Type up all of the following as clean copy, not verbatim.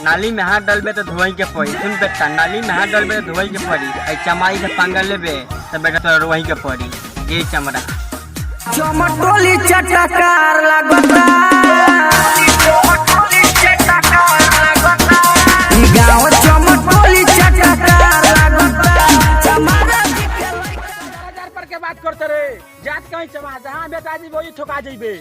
नाली में हाथ डालबे तो धोई के पड़ी। सुन बेटा, नाली में हाथ डालबे तो धोई के पड़ी। आई चमाई से पंगा लेबे तो बेटा तो रोही के पड़ी। ये चमड़ा चमटोली चटकार लगता गाँव चमटोली चटकार पर के बात करते रे जात कहीं चमा जहां बेटा जी वही ठोका जइबे।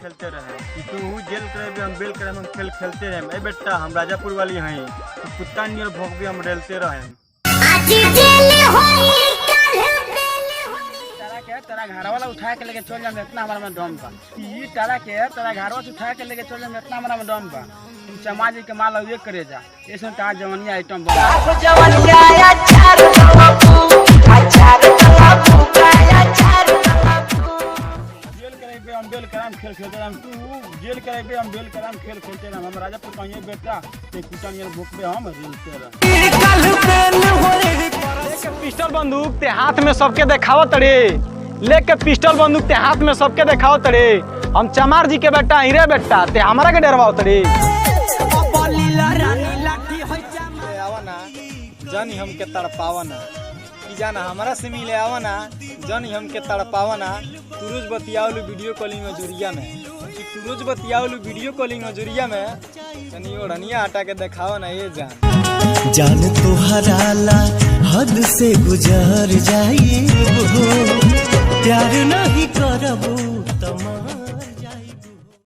खेलते रहे तू जेल करे हम बेल करे हम खेल खेलते रहे। ए बेटा हम राजापुर वाली हैं तो कुत्ता नियर भोग हम रेलते रहे। तेरा घर वाला उठा के लेके चल जाए इतना हमारा में दम बा। ई तारा के तेरा घर वाला उठा के लेके चल जाए इतना हमारा में दम बा। तू समाज के माल ये करे जा ऐसे तार जवनिया आइटम बा। जेल करे पे हम बेल कराम खेल खेलते रहे। तू जेल करे पे हम बेल कराम खेल खेलते रहे। हम राजापुर का ये बेटा ते कुत्ता नियर भोग पे हम रेलते रहे। पिस्टल बंदूक ते हाथ में सबके देखावत रे। लेके पिस्टल बंदूक ते हाथ में सबके देखावत रे। हम चमार जी के बेटा हिरे बेटा ते हमारा के डरवावत रे। आवना जानी हमके तड़पावना कि जाना हमारा से मिले आवना जानी हमके तड़पावना। तू रोज बतियावलू वीडियो कॉलिंग में जुरिया में कि तू रोज बतियावलू वीडियो कॉलिंग में जुरिया में तनी ओढ़निया हटा के देखाओ ना ये जान तुहरा ला हद से गुजर जाए प्यार नहीं करबू तमा